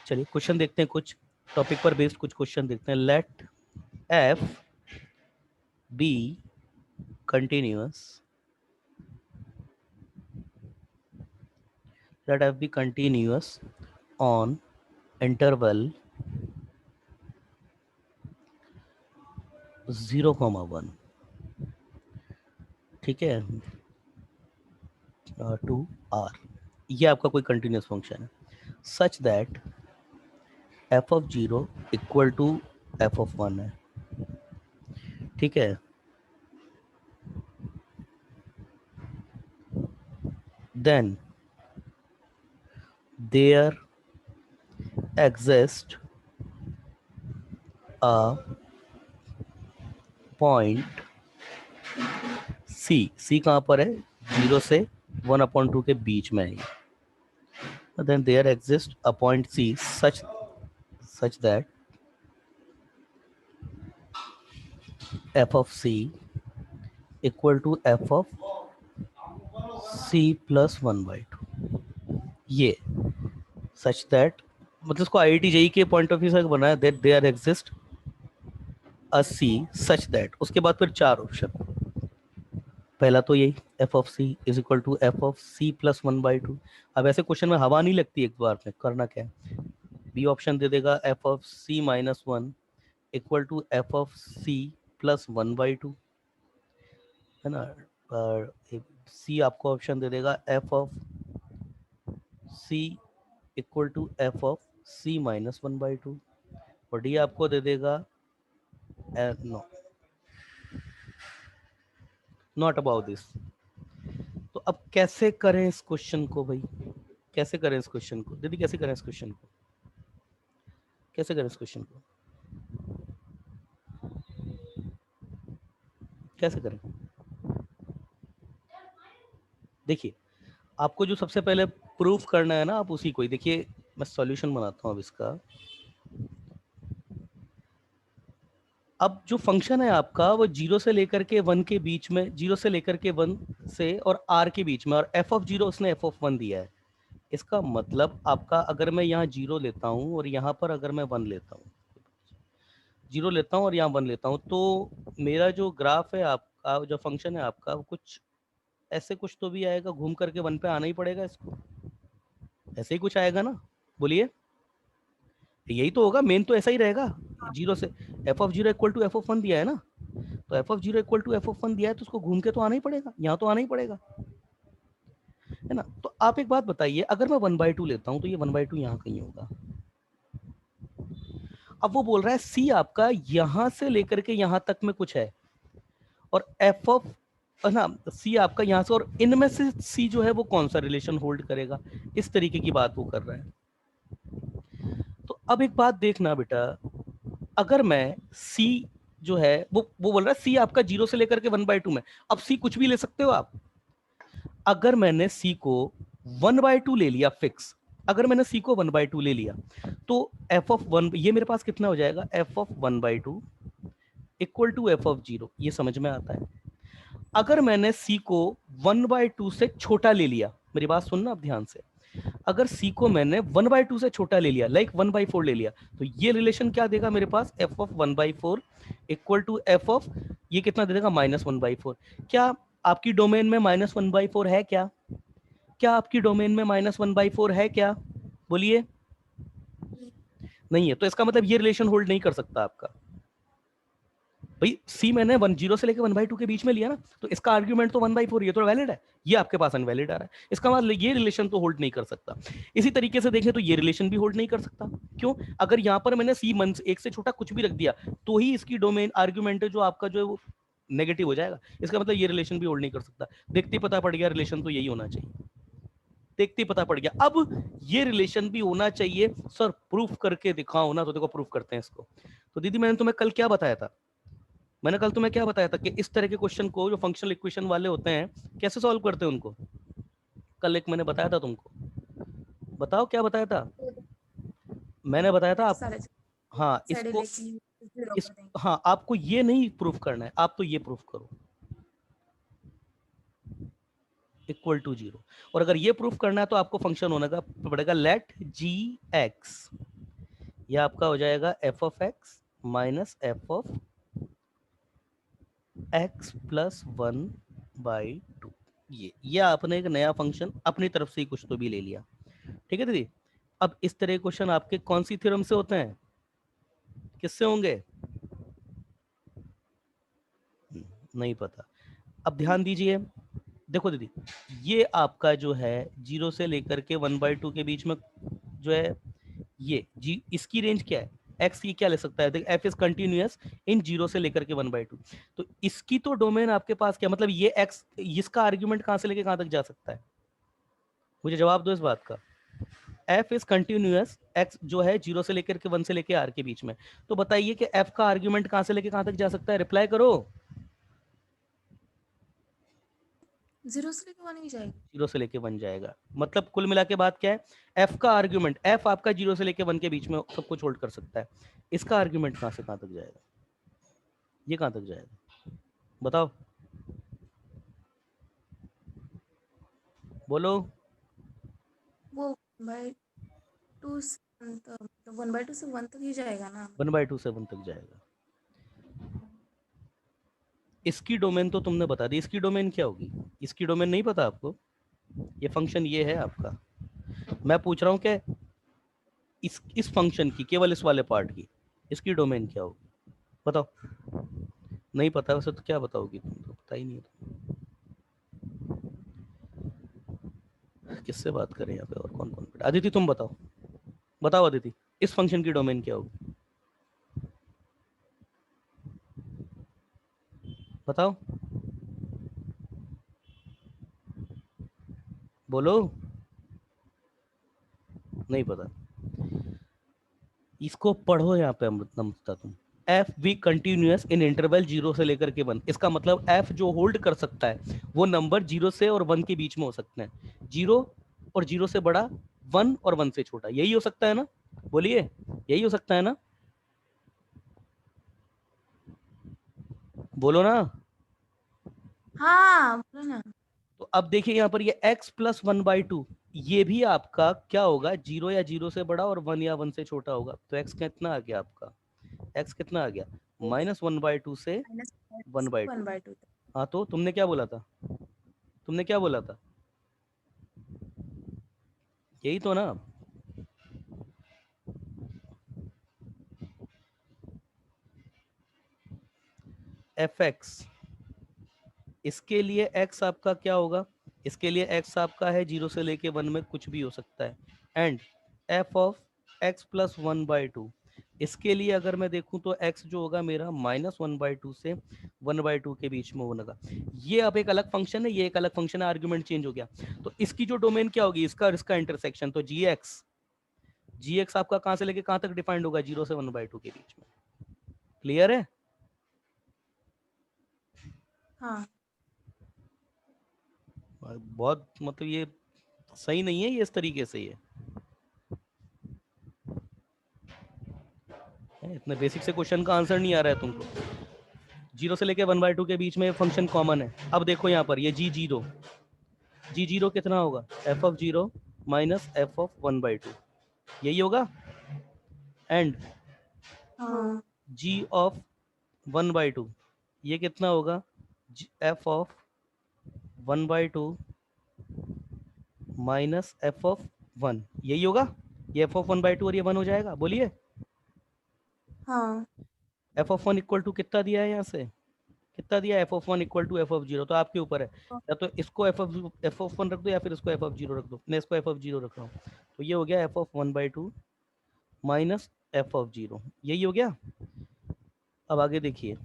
चलिए क्वेश्चन देखते हैं, कुछ टॉपिक पर बेस्ड कुछ क्वेश्चन देखते हैं। Let f be continuous, let f be continuous on interval 0,1, ठीक है, टू आर। ये आपका कोई कंटिन्यूस फंक्शन है such that F of 0 equal to F of 1 है, ठीक है। Then there exist a point C, C कहाँ पर है, 0 से 1/2 के बीच में है। Then there exist a point c such that f of c equal to f of c plus 1/2। ये सच दैट, मतलब इसको IIT JEE के पॉइंट ऑफ व्यू से बनाया, that there exist a c such that, उसके बाद फिर 4 option. पहला तो यही f of c is equal to F of c plus 1/2। अब ऐसे क्वेश्चन में हवा नहीं लगती एक बार में, करना क्या है, बी ऑप्शन दे देगा f of c minus 1 equal to F of c plus 1/2, है ना। और सी आपको ऑप्शन दे देगा f of c equal to F of c minus 1/2, और डी आपको दे देगा नो, नॉट अबाउट दिस। तो अब कैसे करें इस क्वेश्चन को भाई, कैसे करें इस क्वेश्चन को दीदी, कैसे करें इस क्वेश्चन को, कैसे करें इस क्वेश्चन को, कैसे करें। देखिए आपको जो सबसे पहले प्रूफ करना है ना, आप उसी को ही देखिए। मैं सॉल्यूशन बनाता हूँ अब इसका। अब जो फंक्शन है आपका वो 0 से लेकर के 1 के बीच में, 0 से लेकर के 1 से और r के बीच में, और f ऑफ 0 उसने f ऑफ 1 दिया है। इसका मतलब आपका, अगर मैं यहाँ 0 लेता हूँ और यहाँ पर अगर मैं 1 लेता हूँ, 0 लेता हूँ और यहाँ 1 लेता हूँ, तो मेरा जो ग्राफ है आपका, जो फंक्शन है आपका, वो कुछ ऐसे कुछ तो भी आएगा, घूम करके 1 पे आना ही पड़ेगा इसको, ऐसे ही कुछ आएगा ना, बोलिए। यही तो होगा, मेन तो ऐसा ही रहेगा। 0 से f of 0 equal to F of 1 दिया है ना, तो f of 0 equal to F of 1 दिया है, तो उसको घूम के तो आना ही पड़ेगा, यहाँ तो आना ही पड़ेगा, है ना। तो आप एक बात बताइए, अगर मैं 1/2 लेता हूँ तो ये 1/2 यहाँ कहीं होगा। अब वो बोल रहा है सी आपका यहां से लेकर के यहां तक में कुछ है, और एफ ऑफ, है ना, सी आपका यहां से, और इनमें से सी जो है वो कौन सा रिलेशन होल्ड करेगा, इस तरीके की बात वो कर रहा है। तो अब एक बात देखना बेटा, अगर मैं सी जो है वो बोल रहा है सी आपका 0 से लेकर के 1/2 में, अब सी कुछ भी ले सकते हो आप। अगर मैंने सी को 1/2 ले लिया फिक्स, अगर मैंने सी को 1/2 ले लिया, तो एफ ऑफ 1 ये मेरे पास कितना हो जाएगा, f of 1/2 equal to F of 0, ये समझ में आता है। अगर मैंने सी को 1/2 से छोटा ले लिया, मेरी बात सुनना अब ध्यान से, अगर सी को मैंने 1/2 से छोटा ले लिया, लाइक 1/4 ले लिया, तो ये रिलेशन क्या देगा मेरे पास, F of 1/4 equal to F of, ये कितना दे देगा, -1/4। क्या आपकी डोमेन में -1/4 है क्या, क्या आपकी डोमेन में -1/4 है क्या, बोलिए। नहीं है, तो इसका मतलब ये रिलेशन होल्ड नहीं कर सकता आपका। भाई सी मैंने 0 से लेकर 1/2 के बीच में लिया ना, तो इसका आर्ग्यूमेंट तो 1/4, ये तो वैलिड है, ये आपके पास अनवैलिड आ रहा है, इसका मतलब ये रिलेशन तो होल्ड नहीं कर सकता। इसी तरीके से देखें तो ये रिलेशन भी होल्ड नहीं कर सकता। क्यों, अगर यहां पर मैंने सी मन एक से छोटा कुछ भी रख दिया, तो ही इसकी डोमेन आर्ग्यूमेंट है जो आपका जो है वो नेगेटिव हो जाएगा, इसका मतलब ये रिलेशन भी होल्ड नहीं कर सकता। देखते ही पता पड़ गया रिलेशन तो यही होना चाहिए, देखते ही पता पड़ गया। अब ये रिलेशन भी होना चाहिए, सर प्रूफ करके दिखाओ ना, तो देखो प्रूफ करते हैं इसको। तो दीदी मैंने तुम्हें कल क्या बताया था, मैंने कल तुम्हें क्या बताया था कि इस तरह के क्वेश्चन को, जो फंक्शनल इक्वेशन वाले होते हैं, कैसे सॉल्व करते हैं उनको, कल एक मैंने बताया था तुमको, बताओ क्या बताया था, मैंने बताया था आप, हाँ इसको, इस, हाँ आपको ये नहीं प्रूफ करना है, आप तो ये प्रूफ करो इक्वल टू 0, और अगर ये प्रूफ करना है तो आपको फंक्शन होने का पड़ेगा लेट जी एक्स यह आपका हो जाएगा f of x minus f of x plus 1/2। ये आपने एक नया फंक्शन अपनी तरफ से ही कुछ तो भी ले लिया, ठीक है दीदी। अब इस तरह क्वेश्चन आपके कौन सी थ्योरम से होते हैं, किससे होंगे? नहीं पता। अब ध्यान दीजिए, देखो दीदी, ये आपका जो है 0 से लेकर के 1/2 के बीच में जो है, ये जी इसकी रेंज क्या है, एक्स की क्या ले सकता है, देख एफ इज कंटिन्यूअस इन 0 से लेकर के 1/2। तो इसकी तो डोमेन आपके पास क्या, मतलब ये एक्स, इसका आर्ग्यूमेंट कहां से लेके कहां तक जा सकता है, मुझे जवाब दो इस बात का। एफ इज कंटिन्यूअस, एक्स जो है 0 से लेकर के 1 से लेकर आर के बीच में, तो बताइए कि एफ का आर्ग्यूमेंट कहां से लेके कहां तक जा सकता है, रिप्लाई करो। 0 से लेके 1 ही जाएगा। 0 से लेके 1 जाएगा, मतलब कुल मिला के बात क्या है, एफ का आर्ग्यूमेंट, एफ आपका 0 से लेके 1 के बीच में सब कुछ होल्ड कर सकता है, इसका आर्ग्यूमेंट कहां से कहां तक जाएगा, ये कहां तक जाएगा, बताओ, बोलो। वो 1/2 से 1 तक, मतलब 1/2 से 1 तक ही जाएगा ना। 1/2 से 1 तक जाएगा। इसकी डोमेन तो तुमने बता दी, इसकी डोमेन क्या होगी, इसकी डोमेन नहीं पता आपको, ये फंक्शन ये है आपका, मैं पूछ रहा हूँ कि इस फंक्शन की, केवल इस वाले पार्ट की, इसकी डोमेन क्या होगी, बताओ। नहीं पता वैसे तो क्या बताओगी, तुम तो पता ही नहीं है, तो किससे बात करें यहाँ पे, और कौन कौन बैठा, अदिति तुम बताओ, बताओ अदिति, इस फंक्शन की डोमेन क्या होगी, बताओ, बोलो। नहीं पता, इसको पढ़ो यहाँ पे अमृता तुम, F be continuous in interval 0 से लेकर के 1, इसका मतलब एफ जो होल्ड कर सकता है वो नंबर 0 से और 1 के बीच में हो सकते हैं, 0 और 0 से बड़ा, 1 और 1 से छोटा, यही हो सकता है ना, बोलिए, यही हो सकता है ना, बोलो ना। हाँ बोलो ना। तो अब देखिए यहाँ पर ये x प्लस 1/2, ये भी आपका क्या होगा, 0 या 0 से बड़ा और 1 या 1 से छोटा होगा, तो x कितना आ गया आपका, x कितना आ गया, -1/2 से माइनस 1/2। 1/2 तक। हाँ तो तुमने क्या बोला था, तुमने क्या बोला था, यही तो ना। एफ एक्स, इसके लिए x आपका क्या होगा, इसके लिए x आपका है 0 से लेके 1 में कुछ भी हो सकता है, and f of x plus 1/2, इसके लिए अगर मैं देखूं तो x जो होगा मेरा -1/2 से 1/2 के बीच में होगा, ये अब एक अलग फंक्शन है, ये एक अलग फंक्शन है, आर्ग्यूमेंट चेंज हो गया, तो इसकी जो डोमेन क्या होगी, इसका और इसका इंटरसेक्शन, तो जी एक्स आपका कहां से लेके कहां तक डिफाइंड होगा, 0 से 1/2 के बीच में, क्लियर है। हाँ बहुत मतलब ये सही नहीं है ये, इस तरीके से ये इतने बेसिक से क्वेश्चन का आंसर नहीं आ रहा है तुमको, 0 से लेके 1/2 के बीच में फंक्शन कॉमन है, अब देखो यहाँ पर ये जी जीरो कितना होगा, F of zero minus f of 1/2, यही होगा, एंड हाँ जी ऑफ 1/2 ये कितना होगा, F of 1/2 minus f of 1, यही होगा, ये एफ ऑफ 1/2 और ये 1 हो जाएगा, बोलिए। हाँ एफ ऑफ 1 इक्वल टू कितना दिया है यहाँ से, कितना दिया, f of 1 equal to F of 0, तो आपके ऊपर है, या तो इसको एफ ऑफ 1 रख दो या फिर इसको एफ ऑफ 0 रख दो, मैं इसको एफ ऑफ 0 रख रहा हूँ, तो ये हो गया F of 1/2 minus f of 0, यही हो गया। अब आगे देखिए,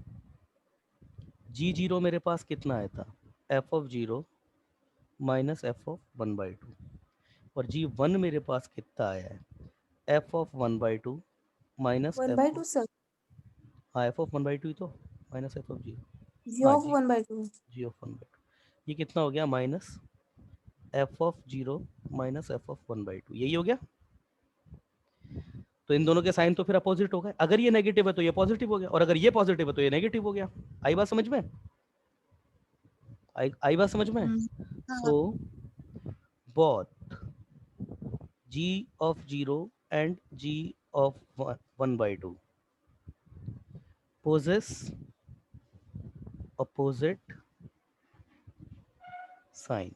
जी जीरो मेरे पास कितना आया था, f of 0 minus f of 1/2, और जी1 मेरे पास कितना आया है, f of 1/2 minus one f by of, two sir. हाँ एफ ऑफ 1/2 ही तो, माइनस एफ ऑफ 0, जी हाँ ऑफ जी, 1/2। जी ऑफ 1/2, ये कितना हो गया, minus f of 0 minus f of 1/2, यही हो गया। तो इन दोनों के साइन तो फिर अपोजिट हो गए, अगर ये नेगेटिव है तो ये पॉजिटिव हो गया, और अगर ये पॉजिटिव है तो ये नेगेटिव हो गया, आई बात समझ में, आई बात समझ में। हाँ so both g of 0 and g of 1/2 possess opposite sign.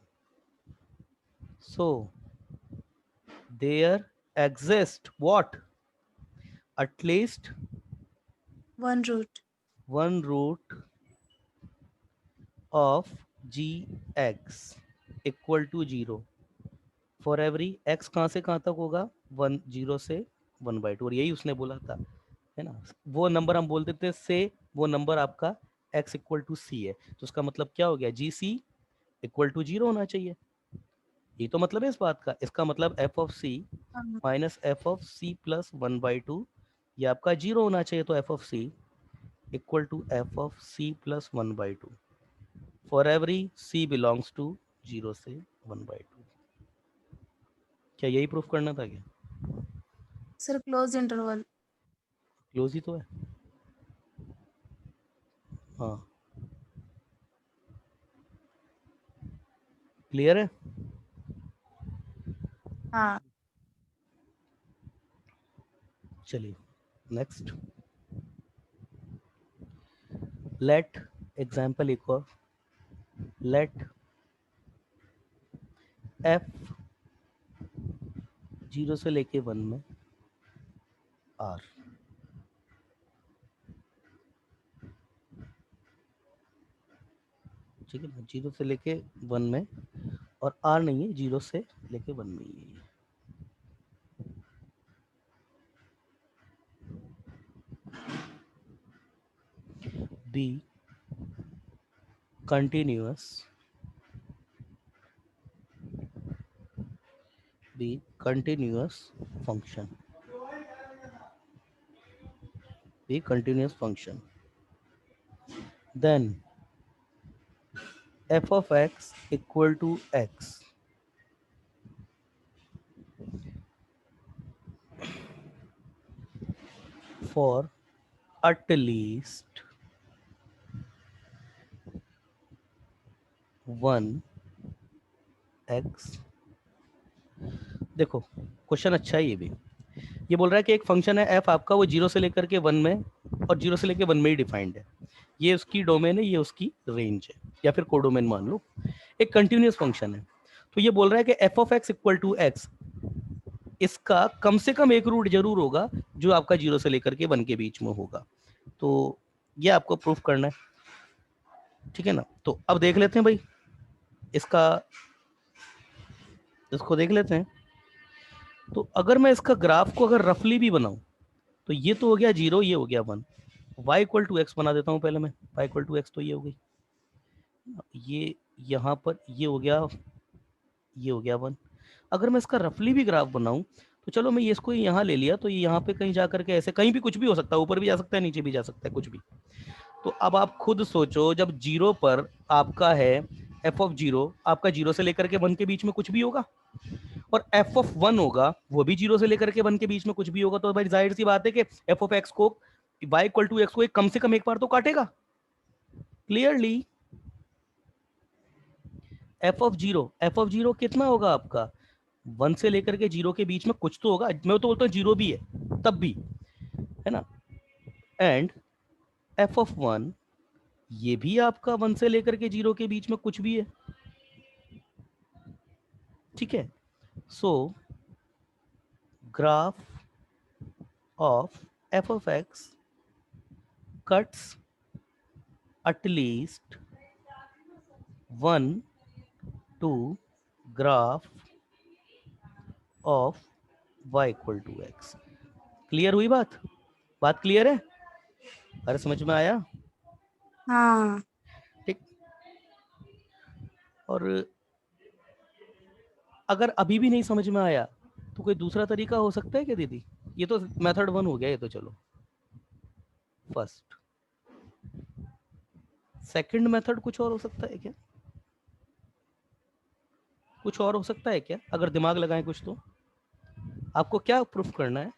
So there exists what? At least one root. one root of gx equal to 0 for every x कहाँ से कहाँ तक होगा 1 0 से 1/2 और यही उसने बोला था, है ना। वो नंबर हम बोल देते से वो नंबर आपका x इक्वल टू सी है, तो उसका मतलब क्या हो गया जी सी इक्वल टू 0 होना चाहिए। ये तो मतलब है इस बात का, इसका मतलब एफ ऑफ सी हाँ, minus f of c plus 1/2 ये आपका 0 होना चाहिए, तो f of c equal to F of c plus 1/2 for every c belongs to 0 से 1/2। क्या यही प्रूफ करना था क्या? Sir close interval. क्लोज ही तो है। हाँ, क्लियर है। हाँ। चलिए नेक्स्ट, लेट एग्जाम्पल एक और, लेट एफ 0 से लेके 1 में आर, ठीक है ना, 0 से लेके 1 में, और आर नहीं है 0 से लेके 1 में ही है। Be continuous, be continuous function, be continuous function, then f of x equal to x for at least one x. देखो क्वेश्चन अच्छा है ये बोल रहा है कि एक फंक्शन है एफ आपका, वो 0 से लेकर के 1 में और 0 से लेकर 1 में ही डिफाइंड है, ये उसकी डोमेन है, ये उसकी रेंज है, या फिर कोडोमेन मान लो। एक कंटिन्यूस फंक्शन है, तो ये बोल रहा है कि f of x equal to x, इसका कम से कम एक रूट जरूर होगा जो आपका 0 से लेकर के 1 के बीच में होगा, तो ये आपको प्रूफ करना है, ठीक है ना। तो अब देख लेते हैं भाई इसका, इसको देख लेते हैं। तो अगर मैं इसका ग्राफ को अगर रफली भी बनाऊं, तो ये तो हो गया 0, ये हो गया 1, y इक्वल टू एक्स बना देता हूँ पहले मैं, y इक्वल टू एक्स तो ये हो गई, ये यहाँ पर ये हो गया, ये हो गया 1। अगर मैं इसका रफली भी ग्राफ बनाऊं, तो चलो मैं ये इसको यहाँ ले लिया, तो ये यहाँ पे कहीं जा करके ऐसे कहीं भी कुछ भी हो सकता है, ऊपर भी जा सकता है नीचे भी जा सकता है कुछ भी। तो अब आप खुद सोचो, जब 0 पर आपका है एफ ऑफ 0, आपका 0 से लेकर के 1 के बीच में कुछ भी होगा, और एफ ऑफ 1 होगा वो भी 0 से लेकर के 1 के बीच में कुछ भी होगा, तो भाई जाहिर सी बात है कि एफ ऑफ एक्स को y इक्वल टू एक्स को एक कम से कम एक बार तो काटेगा क्लियरली। एफ ऑफ 0 कितना होगा आपका, 1 से लेकर के 0 के बीच में कुछ तो होगा, मैं तो बोलता हूँ 0 भी है तब भी, है ना। एंड एफ ऑफ 1 ये भी आपका 1 से लेकर के 0 के बीच में कुछ भी है, ठीक है। सो graph of F of x cuts at least 1 to graph of y equal to x। Clear हुई बात, बात क्लियर है, अरे समझ में आया, हाँ। ठीक। और अगर अभी भी नहीं समझ में आया तो कोई दूसरा तरीका हो सकता है क्या दीदी? ये तो मेथड 1 हो गया, ये तो चलो फर्स्ट, सेकंड मेथड कुछ और हो सकता है क्या? कुछ और हो सकता है क्या, अगर दिमाग लगाएं कुछ तो? आपको क्या प्रूफ करना है,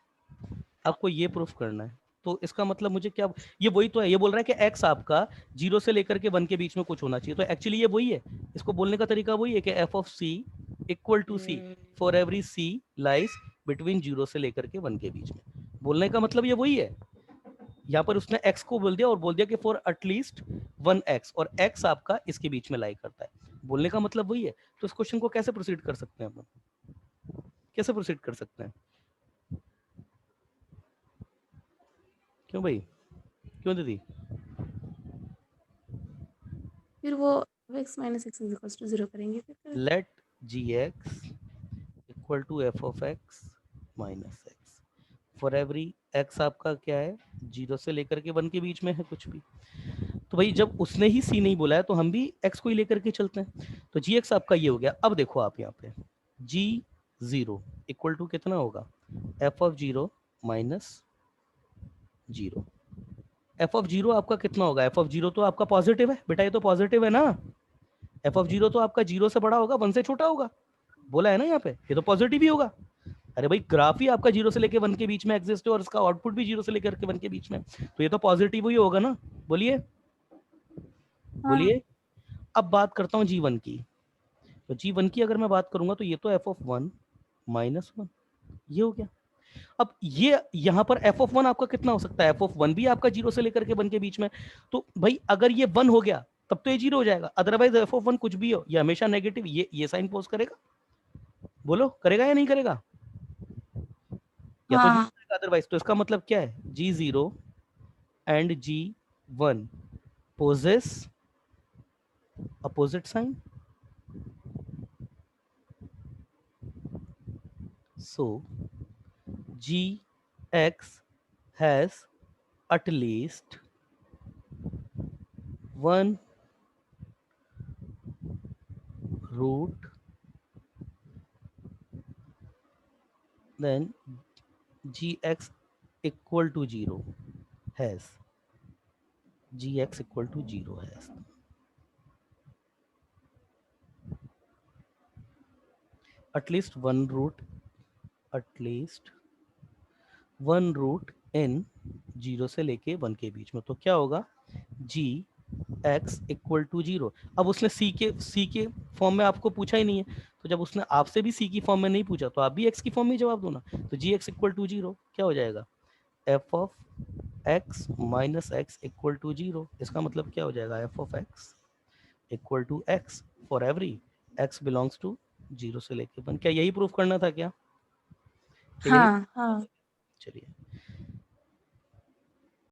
आपको ये प्रूफ करना है, तो इसका मतलब मुझे क्या, ये वही तो है, ये बोल रहा है कि x आपका 0 से लेकर के 1 के बीच में कुछ होना चाहिए, तो एक्चुअली ये वही है, इसको बोलने का तरीका वही है कि f of c equal to c for every c lies between 0 से लेकर के 1 के बीच में। बोलने का मतलब ये वही है, यहाँ पर उसने x को बोल दिया और बोल दिया कि फॉर एटलीस्ट 1x, और x आपका इसके बीच में लाई करता है, बोलने का मतलब वही है। तो इस क्वेश्चन को कैसे प्रोसीड कर सकते हैं अपन, कैसे प्रोसीड कर सकते हैं? क्यों भाई, क्यों दीदी? फिर वो x minus x is equal to 0 करेंगे फिर। Let gx equal to F of x minus x for every x आपका क्या है, 0 से लेकर के 1 के बीच में है कुछ भी। तो भाई जब उसने ही c नहीं बोला है तो हम भी x को ही लेकर के चलते हैं। तो gx आपका ये हो गया। अब देखो आप यहाँ पे g0 इक्वल टू कितना होगा, f of 0 minus 0। F of 0 आपका कितना होगा, एफ ऑफ 0 तो आपका पॉजिटिव है बेटा, ये तो पॉजिटिव है ना। एफ ऑफ 0 तो आपका 0 से बड़ा होगा, 1 से छोटा होगा, बोला है ना यहाँ पे, ये तो पॉजिटिव ही होगा। अरे भाई ग्राफ ही आपका 0 से लेकर 1 के बीच में एग्जिस्ट है और इसका आउटपुट भी 0 से लेकर के 1 के बीच में, तो ये तो पॉजिटिव ही होगा ना। बोलिए हाँ बोलिए। अब बात करता हूँ g1 की। तो g1 की अगर मैं बात करूंगा तो ये तो f ऑफ 1 माइनस 1, ये हो गया। अब ये यहाँ पर f ऑफ 1 आपका कितना हो सकता है, f ऑफ 1 भी आपका 0 से लेकर के 1 के बीच में। तो भाई अगर ये 1 हो गया तब तो ये 0 हो जाएगा, अदरवाइज f ऑफ 1 कुछ भी हो ये हमेशा नेगेटिव, ये साइन पोज करेगा। बोलो करेगा या नहीं करेगा, या तो नहीं हाँ करेगा अदरवाइज। तो इसका मतलब क्या है, g0 and g1 possess opposite sign. So gx has at least one root, then gx equal to 0 has, gx equal to 0 has at least one root, at least one root in 0 से लेके 1 के बीच में। तो क्या होगा, जी x equal to 0। अब उसने सी के फॉर्म में आपको पूछा ही नहीं है, तो जब उसने आपसे भी सी की फॉर्म में नहीं पूछा तो आप भी एक्स की फॉर्म में जवाब दो ना। तो जी एक्स इक्वल टू 0 क्या हो जाएगा, f of x minus x equal to 0। इसका मतलब क्या हो जाएगा, f of x equal to x for every x belongs to 0 से लेके 1। क्या यही प्रूफ करना था क्या, क्या यही? हाँ हाँ। चलिए